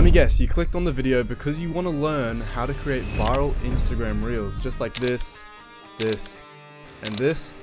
Let me guess, you clicked on the video because you want to learn how to create viral Instagram reels, just like this, and this.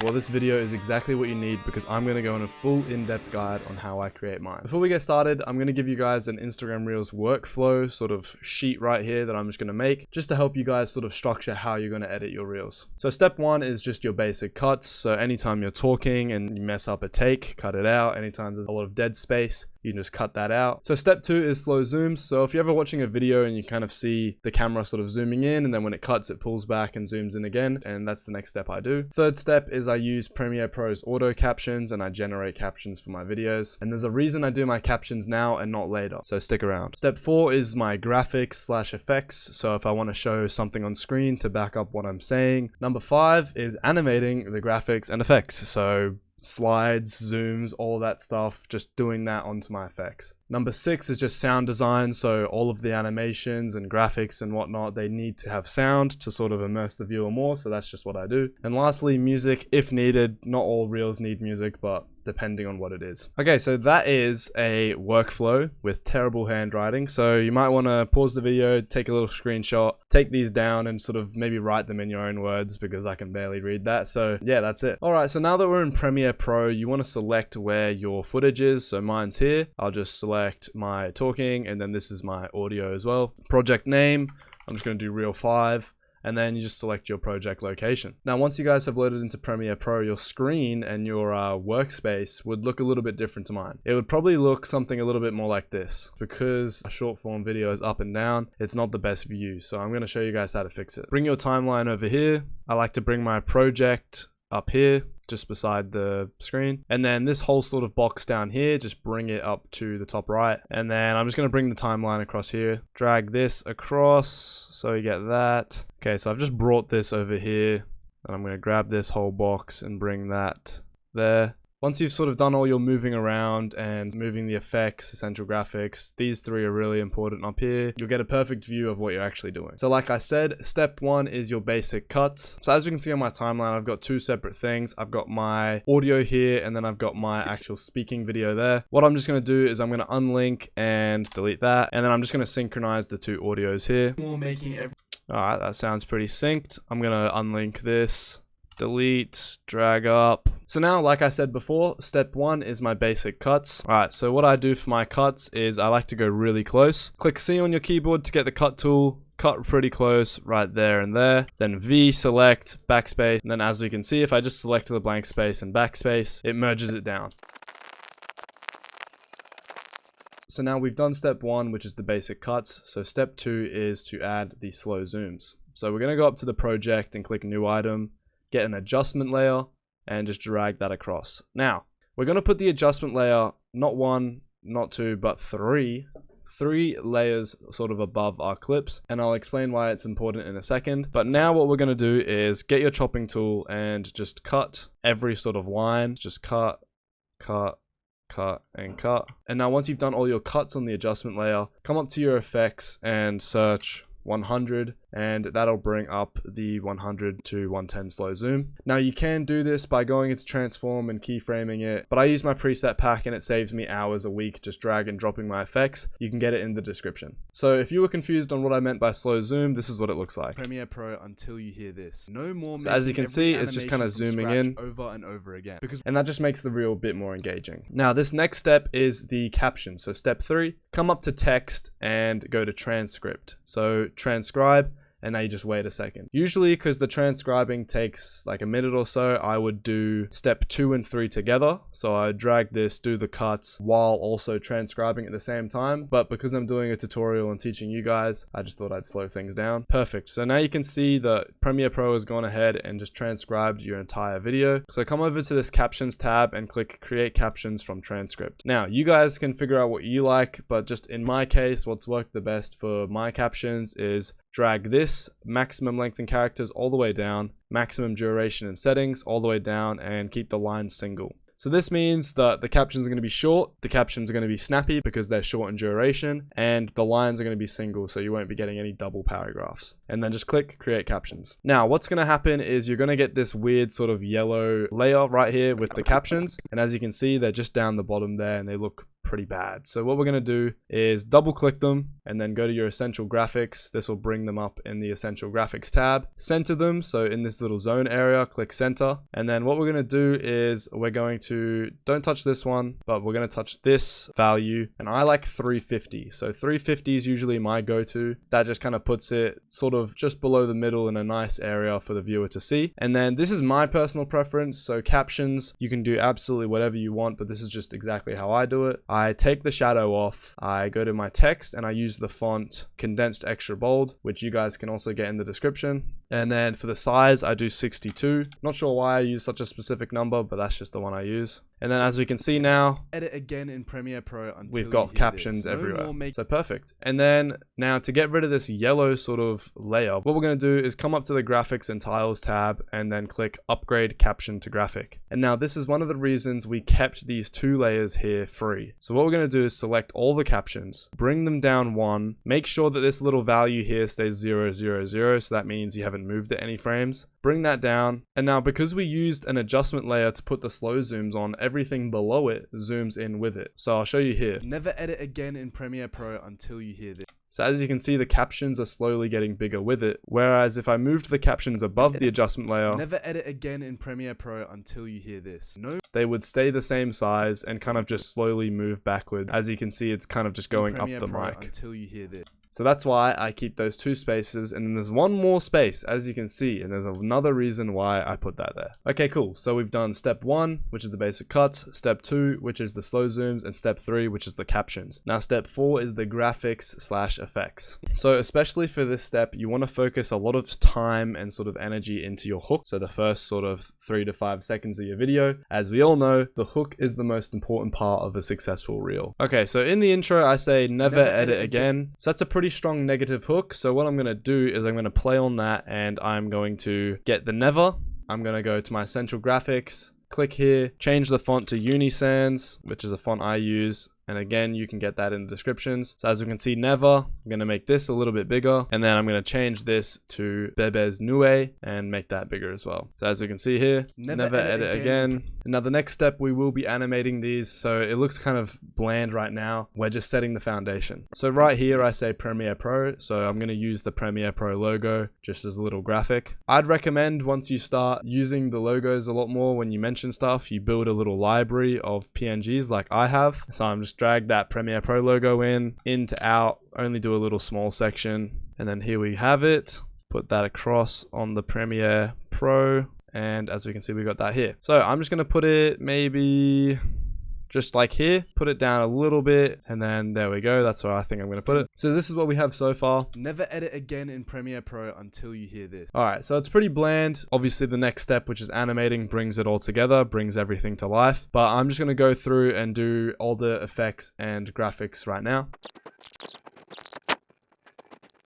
Well, this video is exactly what you need because I'm going to go on a full in-depth guide on how I create mine. Before we get started, I'm going to give you guys an Instagram Reels workflow sort of sheet right here that I'm just going to make just to help you guys sort of structure how you're going to edit your Reels. So step one is just your basic cuts. So anytime you're talking and you mess up a take, cut it out. Anytime there's a lot of dead space, you can just cut that out. So step two is slow zooms. So if you're ever watching a video and you kind of see the camera sort of zooming in and then when it cuts, it pulls back and zooms in again. And that's the next step I do. Third step is I use Premiere Pro's auto captions and I generate captions for my videos. And there's a reason I do my captions now and not later. So stick around. Step four is my graphics/effects. So if I want to show something on screen to back up what I'm saying. Number five is animating the graphics and effects. So slides, zooms, all that stuff, just doing that onto my effects. Number six is just sound design. So all of the animations and graphics and whatnot, they need to have sound to sort of immerse the viewer more. So that's just what I do. And lastly, music if needed. Not all reels need music, but depending on what it is. Okay, so that is a workflow with terrible handwriting. So you might want to pause the video, take a little screenshot, take these down and sort of maybe write them in your own words because I can barely read that. So yeah, that's it. All right, so now that we're in Premiere Pro, you want to select where your footage is. So mine's here. I'll just select my talking and then this is my audio as well. Project name, I'm just going to do Reel 5. And then you just select your project location. Now, once you guys have loaded into Premiere Pro, your screen and your workspace would look a little bit different to mine. It would probably look something a little bit more like this. Because a short form video is up and down, it's not the best view. So I'm gonna show you guys how to fix it. Bring your timeline over here. I like to bring my project up here, just beside the screen. And then this whole sort of box down here, just bring it up to the top right. And then I'm just gonna bring the timeline across here, drag this across, so you get that. Okay, so I've just brought this over here, and I'm gonna grab this whole box and bring that there. Once you've sort of done all your moving around and moving the effects, essential graphics, these three are really important up here. You'll get a perfect view of what you're actually doing. So like I said, step one is your basic cuts. So as you can see on my timeline, I've got two separate things. I've got my audio here and then I've got my actual speaking video there. What I'm just going to do is I'm going to unlink and delete that. And then I'm just going to synchronize the two audios here. Alright, that sounds pretty synced. I'm going to unlink this. Delete, drag up. So now, like I said before, step one is my basic cuts. All right, so what I do for my cuts is I like to go really close. Click C on your keyboard to get the cut tool. Cut pretty close right there and there. Then V, select, backspace. And then as we can see, if I just select the blank space and backspace, it merges it down. So now we've done step one, which is the basic cuts. So step two is to add the slow zooms. So we're going to go up to the project and click new item. Get an adjustment layer and just drag that across. Now, we're going to put the adjustment layer, not one, not two, but three layers sort of above our clips. And I'll explain why it's important in a second. But now what we're going to do is get your chopping tool and just cut every sort of line. Just cut, cut, cut, and cut. And now once you've done all your cuts on the adjustment layer, come up to your effects and search 100 and that'll bring up the 100 to 110 slow zoom. Now you can do this by going into transform and keyframing it, but I use my preset pack and it saves me hours a week just drag and dropping my effects. You can get it in the description. So if you were confused on what I meant by slow zoom, this is what it looks like. Premiere Pro until you hear this. No more. So as you can see, it's just kind of zooming in over and over again, and that just makes the reel a bit more engaging. Now this next step is the caption. So step 3, come up to text and go to transcript. So transcribe. And now you just wait a second. Usually, because the transcribing takes like a minute or so, I would do step 2 and 3 together. So I drag this, do the cuts while also transcribing at the same time. But because I'm doing a tutorial and teaching you guys, I just thought I'd slow things down. Perfect. So now you can see that Premiere Pro has gone ahead and just transcribed your entire video. So come over to this captions tab and click create captions from transcript. Now you guys can figure out what you like, but just in my case, what's worked the best for my captions is drag this maximum length in characters all the way down, maximum duration and settings all the way down, and keep the lines single. So this means that the captions are going to be short, the captions are going to be snappy because they're short in duration, and the lines are going to be single, so you won't be getting any double paragraphs. And then just click create captions. Now what's going to happen is you're going to get this weird sort of yellow layer right here with the captions, and as you can see, they're just down the bottom there and they look pretty bad. So what we're going to do is double click them and then go to your essential graphics. This will bring them up in the essential graphics tab. Center them. So in this little zone area, click center. And then what we're going to do is we're going to, don't touch this one, but we're going to touch this value. And I like 350. So 350 is usually my go-to. That just kind of puts it sort of just below the middle in a nice area for the viewer to see. And then this is my personal preference. So captions, you can do absolutely whatever you want, but this is just exactly how I do it. I take the shadow off, I go to my text, and I use the font condensed extra bold, which you guys can also get in the description. And then for the size, I do 62. Not sure why I use such a specific number, but that's just the one I use. And then as we can see now, edit again in Premiere Pro until we've got captions everywhere. So perfect. And then now to get rid of this yellow sort of layer, what we're going to do is come up to the graphics and tiles tab and then click upgrade caption to graphic. And now this is one of the reasons we kept these two layers here free. So what we're going to do is select all the captions, bring them down one, make sure that this little value here stays 0, 0, 0. So that means you haven't moved it any frames. Bring that down. And now because we used an adjustment layer to put the slow zooms on, everything below it zooms in with it. So I'll show you here. Never edit again in Premiere Pro until you hear this. So as you can see, the captions are slowly getting bigger with it. Whereas if I moved the captions above the adjustment layer, never edit again in Premiere Pro until you hear this. No, they would stay the same size and kind of just slowly move backward. As you can see, it's kind of just going up the mic. Until you hear this. So that's why I keep those two spaces, and then there's one more space, as you can see, and there's another reason why I put that there. Okay, cool. So we've done step 1, which is the basic cuts, step 2, which is the slow zooms, and step 3, which is the captions. Now step 4 is the graphics/effects. So especially for this step, you want to focus a lot of time and sort of energy into your hook. So the first sort of 3 to 5 seconds of your video. As we all know, the hook is the most important part of a successful reel. Okay, so in the intro, I say never edit again. So that's a pretty strong negative hook. So what I'm going to do is I'm going to play on that, and I'm going to get the never. I'm going to go to my essential graphics, click here, change the font to Unisans, which is a font I use. And again, you can get that in the descriptions. So as we can see, never, I'm going to make this a little bit bigger. And then I'm going to change this to Bebes Nue and make that bigger as well. So as we can see here, never edit again. And now the next step, we will be animating these. So it looks kind of bland right now. We're just setting the foundation. So right here, I say Premiere Pro. So I'm going to use the Premiere Pro logo just as a little graphic. I'd recommend once you start using the logos a lot more, when you mention stuff, you build a little library of PNGs like I have. So I'm just drag that Premiere Pro logo in to out, only do a little small section, and then here we have it. Put that across on the Premiere Pro, and as we can see, we got that here. So I'm just going to put it maybe just like here, put it down a little bit, and then there we go. That's where I think I'm going to put it. So this is what we have so far. Never edit again in Premiere Pro until you hear this. All right, so it's pretty bland. Obviously the next step, which is animating, brings it all together, brings everything to life. But I'm just going to go through and do all the effects and graphics right now.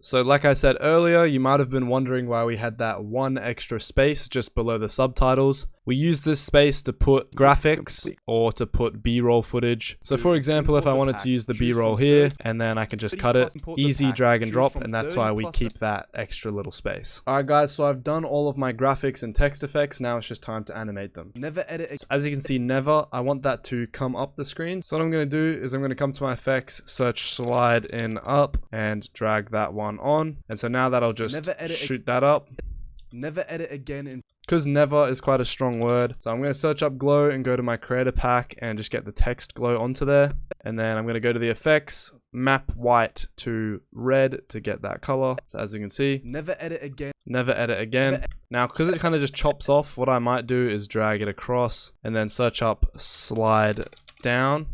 So like I said earlier, you might have been wondering why we had that one extra space just below the subtitles. We use this space to put graphics or to put B-roll footage. So for example, if I wanted to use the B-roll here, and then I can just cut it, easy drag and drop, and that's why we keep that extra little space. Alright guys, so I've done all of my graphics and text effects. Now it's just time to animate them. Never edit. So as you can see, never, I want that to come up the screen. So what I'm going to do is I'm going to come to my effects, search slide in up, and drag that one on. And so now that'll just shoot that up. Never edit again in. Because never is quite a strong word. So I'm going to search up glow and go to my creator pack and just get the text glow onto there. And then I'm going to go to the effects, map white to red to get that color. So as you can see, never edit again. Never edit again. Now, because it kind of just chops off, what I might do is drag it across and then search up slide down.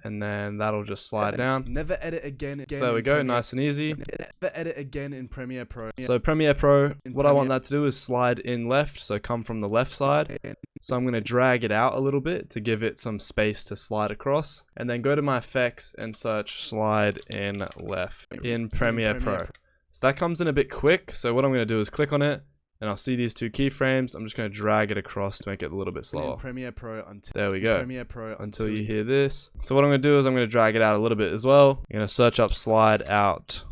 And then that'll just slide down. Never edit again. So there we go, nice and easy. Never edit again in Premiere Pro. So Premiere Pro, what I want that to do is slide in left, so come from the left side. So I'm going to drag it out a little bit to give it some space to slide across. And then go to my effects and search slide in left in Premiere Pro. So that comes in a bit quick, so what I'm going to do is click on it. And I'll see these two keyframes. I'm just going to drag it across to make it a little bit slower. Premiere Pro there we go. Until you hear this. So what I'm going to do is I'm going to drag it out a little bit as well. I'm going to search up slide out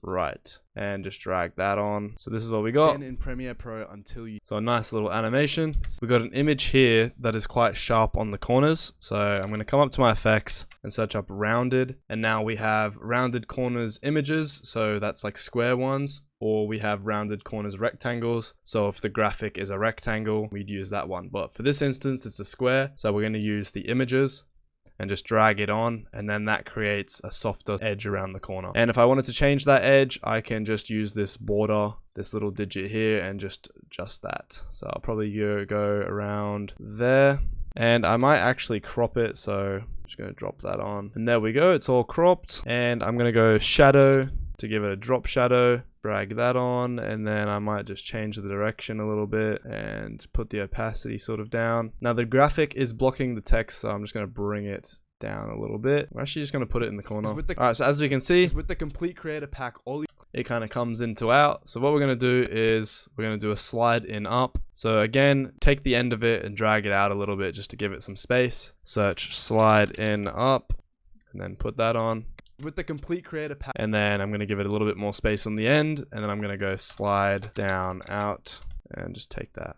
right, and just drag that on. So this is what we got. And in Premiere Pro until you... So a nice little animation. We got an image here that is quite sharp on the corners. So I'm going to come up to my effects and search up rounded. And now we have rounded corners images. So that's like square ones. Or we have rounded corners rectangles. So if the graphic is a rectangle, we'd use that one. But for this instance, it's a square. So we're going to use the images and just drag it on, and then that creates a softer edge around the corner. And if I wanted to change that edge, I can just use this border, this little digit here, and just adjust that. So I'll probably go around there, and I might actually crop it, so I'm just going to drop that on. And there we go, it's all cropped. And I'm going to go shadow to give it a drop shadow, drag that on, and then I might just change the direction a little bit and put the opacity sort of down. Now the graphic is blocking the text, so I'm just going to bring it down a little bit. We're actually just going to put it in the corner. Alright, so as you can see, with the complete creator pack, it kind of comes into out. So what we're going to do is we're going to do a slide in up. So again, take the end of it and drag it out a little bit just to give it some space. Search slide in up, and then put that on. With the complete creator pack, and then I'm going to give it a little bit more space on the end, and then I'm going to go slide down out and just take that.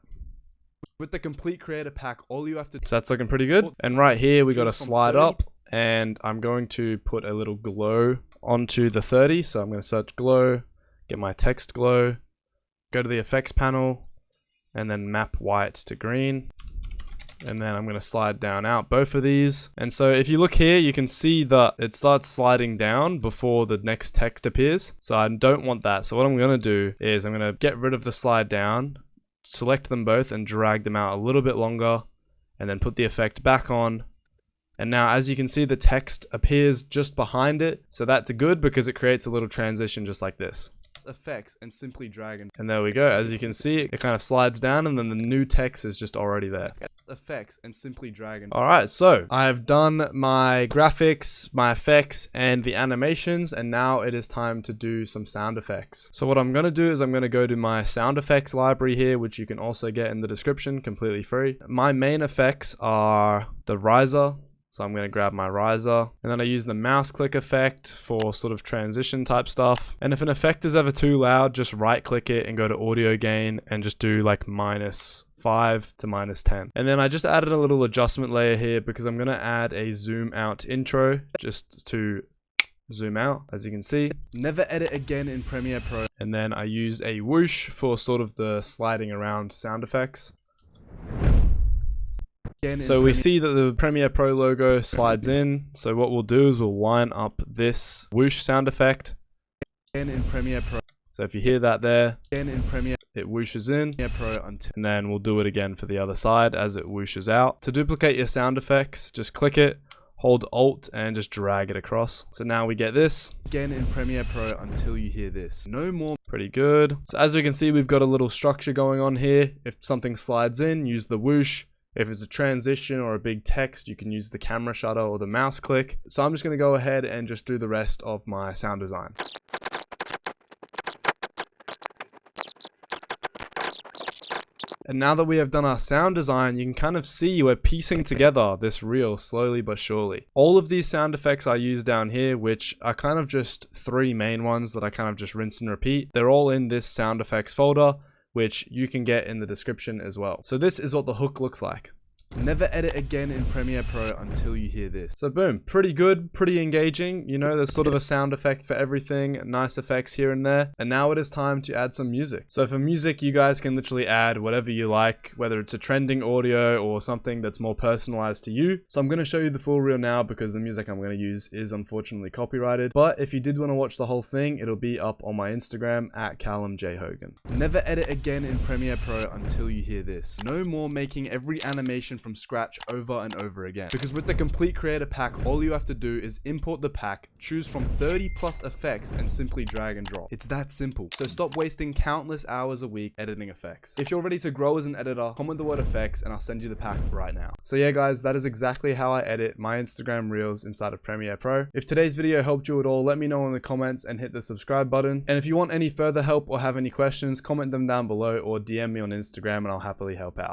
With the complete creator pack, all you have to... So that's looking pretty good. And right here we got a slide up, and I'm going to put a little glow onto the 30. So I'm going to search glow, get my text glow, go to the effects panel, and then map white to green. And then I'm going to slide down out both of these. And so if you look here, you can see that it starts sliding down before the next text appears. So I don't want that. So what I'm going to do is I'm going to get rid of the slide down, select them both and drag them out a little bit longer, and then put the effect back on. And now as you can see, the text appears just behind it. So that's good because it creates a little transition just like this. Effects and simply drag and there we go. As you can see, it kind of slides down and then the new text is just already there. Effects and simply drag and... Alright, so I've done my graphics, my effects, and the animations, and now it is time to do some sound effects. So what I'm going to do is I'm going to go to my sound effects library here, which you can also get in the description, completely free. My main effects are the riser. So I'm going to grab my riser, and then I use the mouse click effect for sort of transition type stuff. And if an effect is ever too loud, just right click it and go to audio gain and just do like -5 to -10. And then I just added a little adjustment layer here because I'm going to add a zoom out intro just to zoom out, as you can see. Never edit again in Premiere Pro. And then I use a whoosh for sort of the sliding around sound effects. So we see that the Premiere Pro logo slides in. So what we'll do is we'll line up this whoosh sound effect. In Premiere Pro. So if you hear that there, in Premiere, it whooshes in. Pro and then we'll do it again for the other side as it whooshes out. To duplicate your sound effects, just click it, hold Alt, and just drag it across. So now we get this. Again in Premiere Pro until you hear this. No more. Pretty good. So as we can see, we've got a little structure going on here. If something slides in, use the whoosh. If it's a transition or a big text, you can use the camera shutter or the mouse click. So I'm just going to go ahead and just do the rest of my sound design. And now that we have done our sound design, you can kind of see we're piecing together this reel slowly but surely. All of these sound effects I use down here, which are kind of just 3 main ones that I kind of just rinse and repeat, they're all in this sound effects folder, which you can get in the description as well. So this is what the hook looks like. Never edit again in Premiere Pro until you hear this. So boom, pretty good, pretty engaging. You know, there's sort of a sound effect for everything, nice effects here and there. And now it is time to add some music. So for music, you guys can literally add whatever you like, whether it's a trending audio or something that's more personalized to you. So I'm going to show you the full reel now because the music I'm going to use is unfortunately copyrighted. But if you did want to watch the whole thing, it'll be up on my Instagram at Callum J. Hogan. Never edit again in Premiere Pro until you hear this. No more making every animation from scratch over and over again. Because with the complete creator pack, all you have to do is import the pack, choose from 30+ effects, and simply drag and drop. It's that simple. So stop wasting countless hours a week editing effects. If you're ready to grow as an editor, comment the word effects and I'll send you the pack right now. So yeah guys, that is exactly how I edit my Instagram reels inside of Premiere Pro. If today's video helped you at all, let me know in the comments and hit the subscribe button. And if you want any further help or have any questions, comment them down below or DM me on Instagram and I'll happily help out.